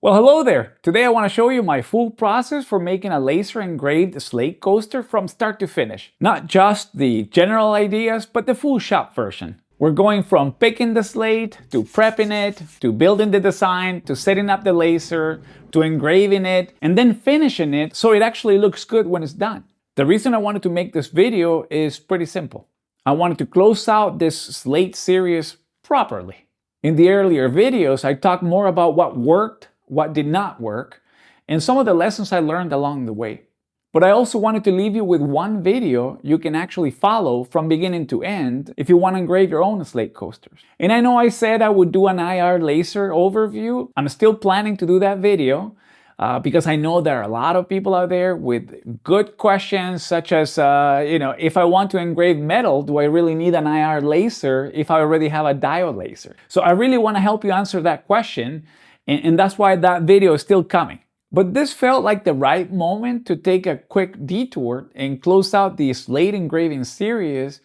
Well, hello there! Today I want to show you my full process for making a laser engraved slate coaster from start to finish. Not just the general ideas, but the full shop version. We're going from picking the slate, to prepping it, to building the design, to setting up the laser, to engraving it, and then finishing it so it actually looks good when it's done. The reason I wanted to make this video is pretty simple. I wanted to close out this slate series properly. In the earlier videos, I talked more about what worked, what did not work, and some of the lessons I learned along the way. But I also wanted to leave you with one video you can actually follow from beginning to end if you want to engrave your own slate coasters. And I know I said I would do an IR laser overview. I'm still planning to do that video because I know there are a lot of people out there with good questions such as, if I want to engrave metal, do I really need an IR laser if I already have a diode laser? So I really want to help you answer that question. And that's why that video is still coming. But this felt like the right moment to take a quick detour and close out the slate engraving series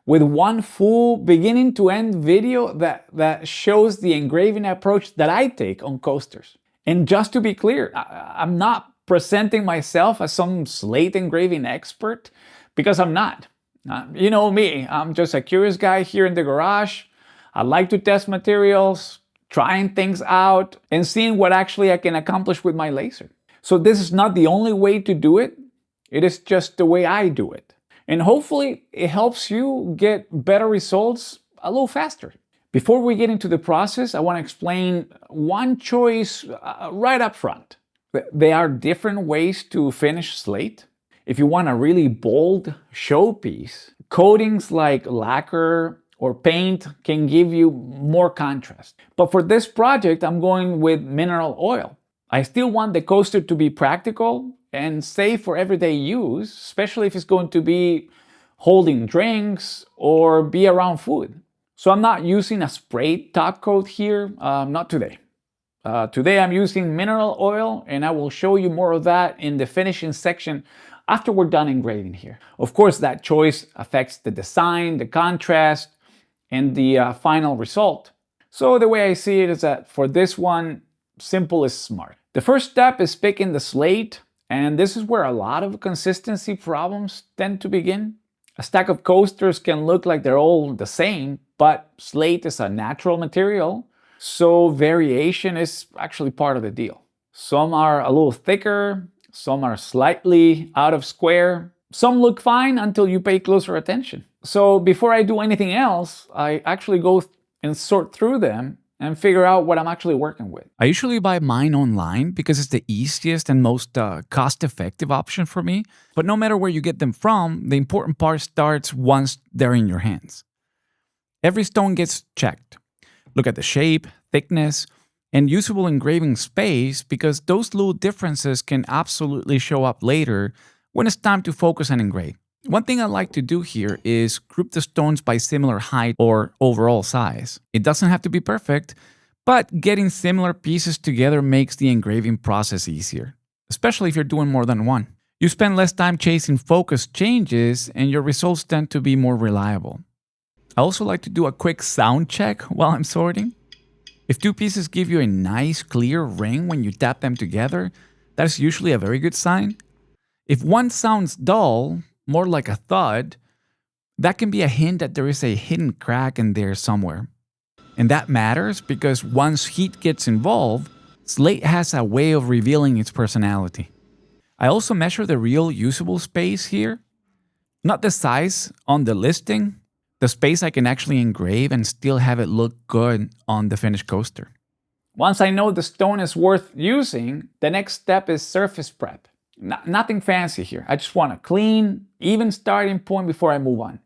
with one full beginning to end video that shows the engraving approach that I take on coasters. And just to be clear, I'm not presenting myself as some slate engraving expert because I'm not. You know me, I'm just a curious guy here in the garage. I like to test materials, trying things out, and seeing what actually I can accomplish with my laser. So this is not the only way to do it. It is just the way I do it. And hopefully it helps you get better results a little faster. Before we get into the process, I want to explain one choice right up front. There are different ways to finish slate. If you want a really bold showpiece, coatings like lacquer or paint can give you more contrast. But for this project, I'm going with mineral oil. I still want the coaster to be practical and safe for everyday use, especially if it's going to be holding drinks or be around food. So I'm not using a sprayed top coat here, not today. Today I'm using mineral oil, and I will show you more of that in the finishing section after we're done engraving here. Of course, that choice affects the design, the contrast, and the final result. So the way I see it is that for this one, simple is smart. The first step is picking the slate, and this is where a lot of consistency problems tend to begin. A stack of coasters can look like they're all the same, but slate is a natural material, so variation is actually part of the deal. Some are a little thicker, some are slightly out of square. Some look fine until you pay closer attention. So before I do anything else, I actually go and sort through them and figure out what I'm actually working with. I usually buy mine online because it's the easiest and most cost-effective option for me. But no matter where you get them from, the important part starts once they're in your hands. Every stone gets checked. Look at the shape, thickness, and usable engraving space because those little differences can absolutely show up later when it's time to focus and engrave. One thing I like to do here is group the stones by similar height or overall size. It doesn't have to be perfect, but getting similar pieces together makes the engraving process easier, especially if you're doing more than one. You spend less time chasing focus changes and your results tend to be more reliable. I also like to do a quick sound check while I'm sorting. If two pieces give you a nice clear ring when you tap them together, that's usually a very good sign. If one sounds dull, more like a thud, that can be a hint that there is a hidden crack in there somewhere. And that matters because once heat gets involved, slate has a way of revealing its personality. I also measure the real usable space here, not the size on the listing, the space I can actually engrave and still have it look good on the finished coaster. Once I know the stone is worth using, the next step is surface prep. Nothing fancy here. I just want a clean, even starting point before I move on.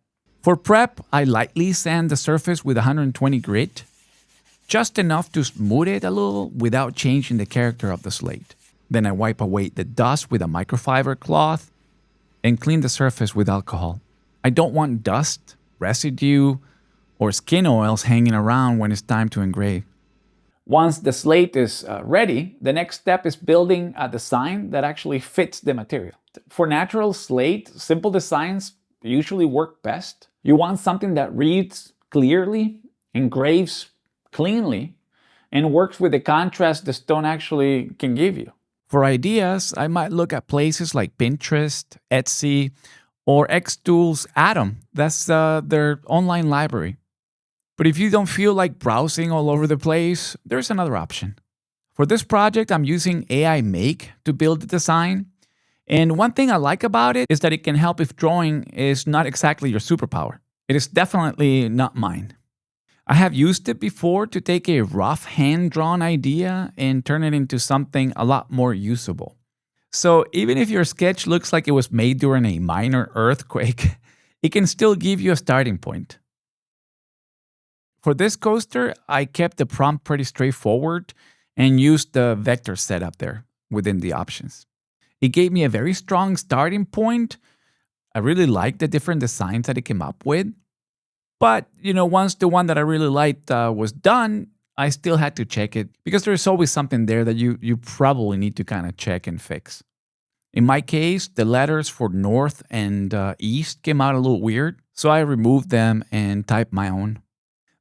For prep, I lightly sand the surface with 120 grit, just enough to smooth it a little without changing the character of the slate. Then I wipe away the dust with a microfiber cloth and clean the surface with alcohol. I don't want dust, residue, or skin oils hanging around when it's time to engrave. Once the slate is ready, the next step is building a design that actually fits the material. For natural slate, simple designs usually work best. You want something that reads clearly, engraves cleanly, and works with the contrast the stone actually can give you. For ideas, I might look at places like Pinterest, Etsy, or xTool's Atom. That's their online library. But if you don't feel like browsing all over the place, there's another option. For this project, I'm using AI Make to build the design. And one thing I like about it is that it can help if drawing is not exactly your superpower. It is definitely not mine. I have used it before to take a rough hand-drawn idea and turn it into something a lot more usable. So even if your sketch looks like it was made during a minor earthquake, it can still give you a starting point. For this coaster, I kept the prompt pretty straightforward and used the vector setup there within the options. It gave me a very strong starting point. I really liked the different designs that it came up with. But, once the one that I really liked was done, I still had to check it because there's always something there that you probably need to kind of check and fix. In my case, the letters for north and east came out a little weird, so I removed them and typed my own.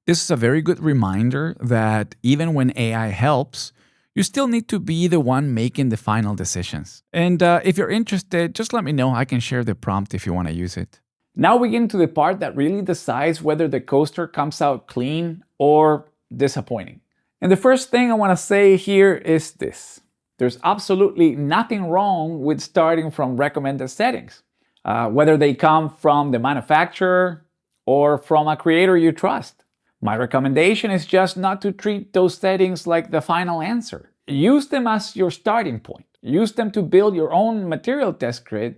This is a very good reminder that even when AI helps, you still need to be the one making the final decisions. And if you're interested, just let me know. I can share the prompt if you want to use it. Now we get into the part that really decides whether the coaster comes out clean or disappointing. And the first thing I want to say here is this. There's absolutely nothing wrong with starting from recommended settings, whether they come from the manufacturer or from a creator you trust. My recommendation is just not to treat those settings like the final answer. Use them as your starting point. Use them to build your own material test grid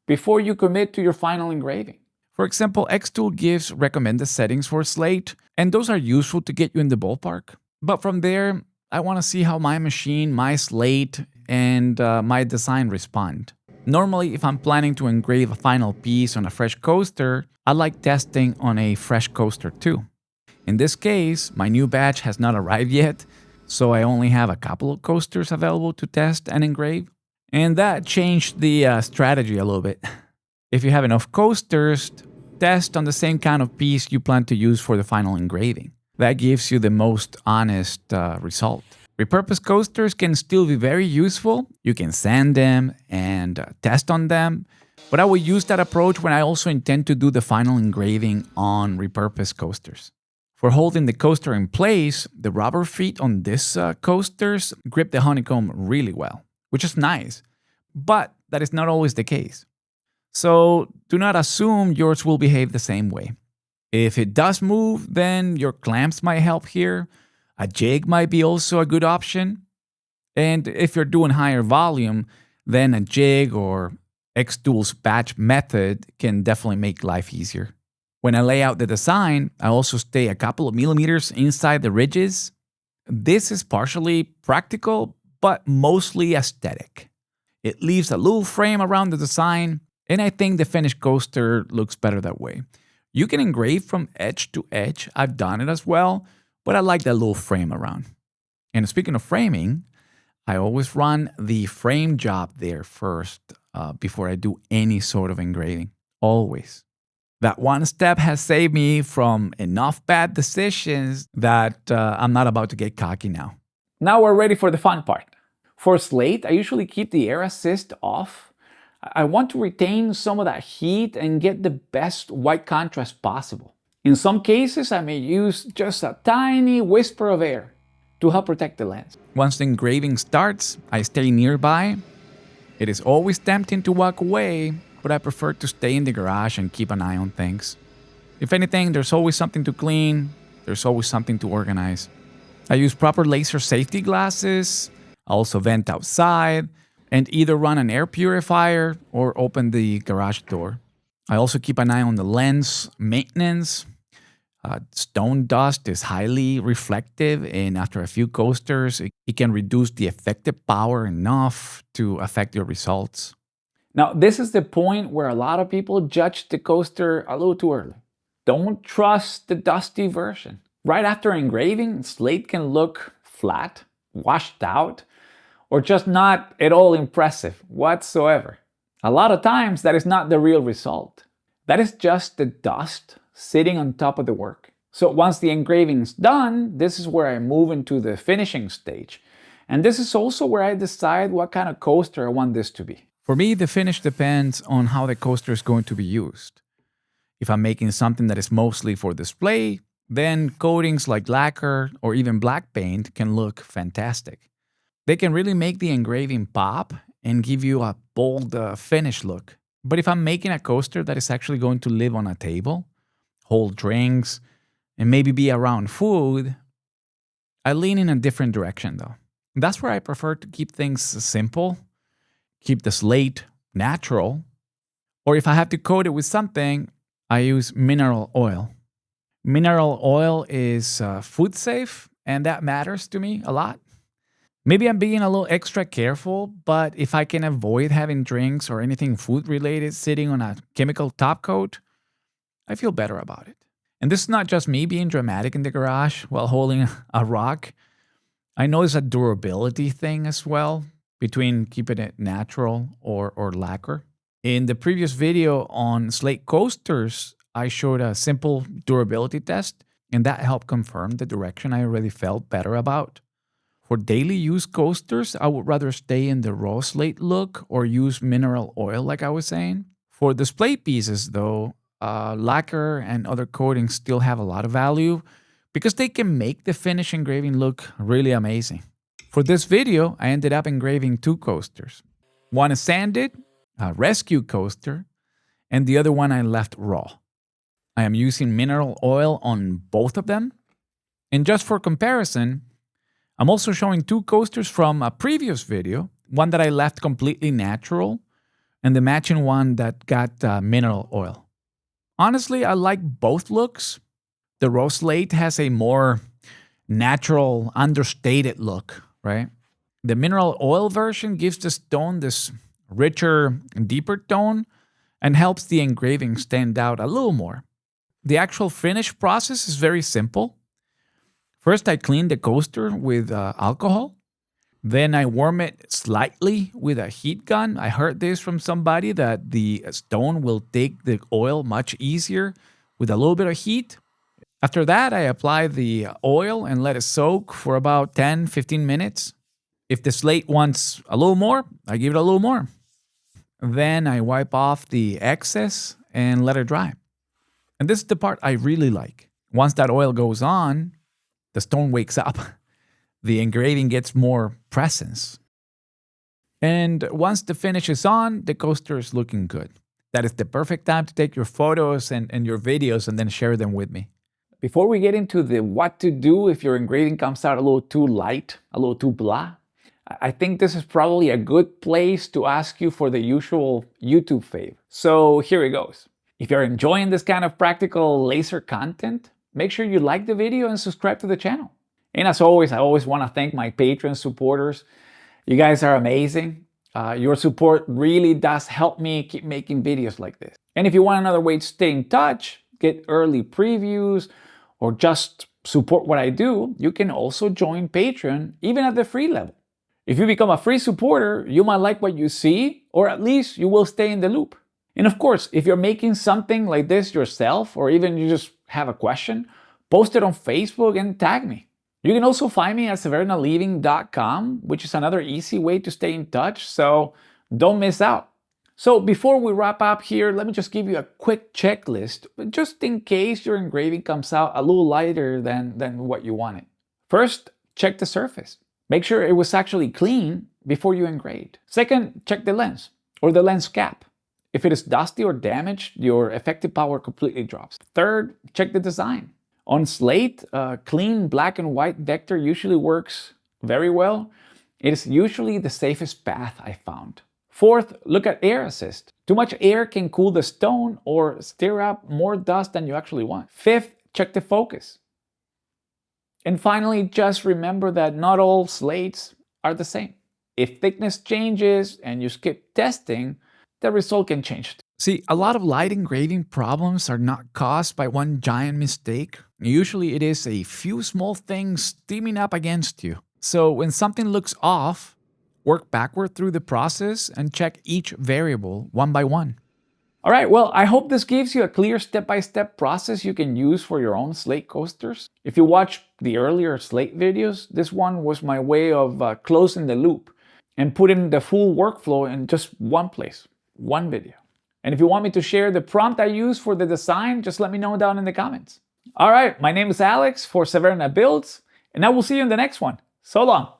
before you commit to your final engraving. For example, xTool gives recommended settings for Slate, and those are useful to get you in the ballpark. But from there, I want to see how my machine, my Slate, and my design respond. Normally, if I'm planning to engrave a final piece on a fresh coaster, I like testing on a fresh coaster too. In this case, my new batch has not arrived yet, so I only have a couple of coasters available to test and engrave. And that changed the strategy a little bit. If you have enough coasters, test on the same kind of piece you plan to use for the final engraving. That gives you the most honest result. Repurposed coasters can still be very useful. You can sand them and test on them. But I will use that approach when I also intend to do the final engraving on repurposed coasters. For holding the coaster in place, the rubber feet on these coasters grip the honeycomb really well, which is nice, but that is not always the case. So do not assume yours will behave the same way. If it does move, then your clamps might help here. A jig might be also a good option. And if you're doing higher volume, then a jig or xTool's batch method can definitely make life easier. When I lay out the design, I also stay a couple of millimeters inside the ridges. This is partially practical, but mostly aesthetic. It leaves a little frame around the design, and I think the finished coaster looks better that way. You can engrave from edge to edge. I've done it as well, but I like that little frame around. And speaking of framing, I always run the frame job there first before I do any sort of engraving. Always. That one step has saved me from enough bad decisions that I'm not about to get cocky now. Now we're ready for the fun part. For Slate, I usually keep the air assist off. I want to retain some of that heat and get the best white contrast possible. In some cases, I may use just a tiny whisper of air to help protect the lens. Once the engraving starts, I stay nearby. It is always tempting to walk away, but I prefer to stay in the garage and keep an eye on things. If anything, there's always something to clean, there's always something to organize. I use proper laser safety glasses, I also vent outside, and either run an air purifier or open the garage door. I also keep an eye on the lens maintenance. Stone dust is highly reflective, and after a few coasters, it can reduce the effective power enough to affect your results. Now, this is the point where a lot of people judge the coaster a little too early. Don't trust the dusty version. Right after engraving, Slate can look flat, washed out, or just not at all impressive whatsoever. A lot of times, that is not the real result. That is just the dust sitting on top of the work. So once the engraving's done, this is where I move into the finishing stage. And this is also where I decide what kind of coaster I want this to be. For me, the finish depends on how the coaster is going to be used. If I'm making something that is mostly for display, then coatings like lacquer or even black paint can look fantastic. They can really make the engraving pop and give you a bold finish look. But if I'm making a coaster that is actually going to live on a table, hold drinks, and maybe be around food, I lean in a different direction though. That's where I prefer to keep things simple, keep the slate natural, or if I have to coat it with something, I use mineral oil. Mineral oil is food safe, and that matters to me a lot. Maybe I'm being a little extra careful, but if I can avoid having drinks or anything food related sitting on a chemical top coat, I feel better about it. And this is not just me being dramatic in the garage while holding a rock. I know it's a durability thing as well, between keeping it natural or lacquer. In the previous video on Slate coasters, I showed a simple durability test, and that helped confirm the direction I already felt better about. For daily use coasters, I would rather stay in the raw slate look or use mineral oil like I was saying. For display pieces though, lacquer and other coatings still have a lot of value because they can make the finish engraving look really amazing. For this video, I ended up engraving 2 coasters. One is sanded, a rescue coaster, and the other one I left raw. I am using mineral oil on both of them. And just for comparison, I'm also showing 2 coasters from a previous video, one that I left completely natural, and the matching one that got mineral oil. Honestly, I like both looks. The raw slate has a more natural, understated look, right? The mineral oil version gives the stone this richer and deeper tone and helps the engraving stand out a little more. The actual finish process is very simple. First, I clean the coaster with alcohol. Then I warm it slightly with a heat gun. I heard this from somebody that the stone will take the oil much easier with a little bit of heat. After that, I apply the oil and let it soak for about 10-15 minutes. If the slate wants a little more, I give it a little more. Then I wipe off the excess and let it dry. And this is the part I really like. Once that oil goes on, the stone wakes up. The engraving gets more presence. And once the finish is on, the coaster is looking good. That is the perfect time to take your photos and your videos and then share them with me. Before we get into the what to do if your engraving comes out a little too light, a little too blah, I think this is probably a good place to ask you for the usual YouTube fave. So here it goes. If you're enjoying this kind of practical laser content, make sure you like the video and subscribe to the channel. And as always, I always want to thank my Patreon supporters. You guys are amazing. Your support really does help me keep making videos like this. And if you want another way to stay in touch, get early previews, or just support what I do, you can also join Patreon, even at the free level. If you become a free supporter, you might like what you see, or at least you will stay in the loop. And of course, if you're making something like this yourself, or even you just have a question, post it on Facebook and tag me. You can also find me at severnaliving.com, which is another easy way to stay in touch, so don't miss out. So before we wrap up here, let me just give you a quick checklist, just in case your engraving comes out a little lighter than what you wanted. First, check the surface. Make sure it was actually clean before you engraved. Second, check the lens or the lens cap. If it is dusty or damaged, your effective power completely drops. Third, check the design. On Slate, clean black and white vector usually works very well. It is usually the safest path I found. Fourth, look at air assist. Too much air can cool the stone or stir up more dust than you actually want. Fifth, check the focus. And finally, just remember that not all slates are the same. If thickness changes and you skip testing, the result can change. See, a lot of light engraving problems are not caused by one giant mistake. Usually it is a few small things teaming up against you. So when something looks off, work backward through the process and check each variable one by one. All right, well, I hope this gives you a clear step-by-step process you can use for your own Slate coasters. If you watch the earlier Slate videos, this one was my way of closing the loop and putting the full workflow in just one place, one video. And if you want me to share the prompt I use for the design, just let me know down in the comments. All right, my name is Alex for Severna Builds, and I will see you in the next one. So long.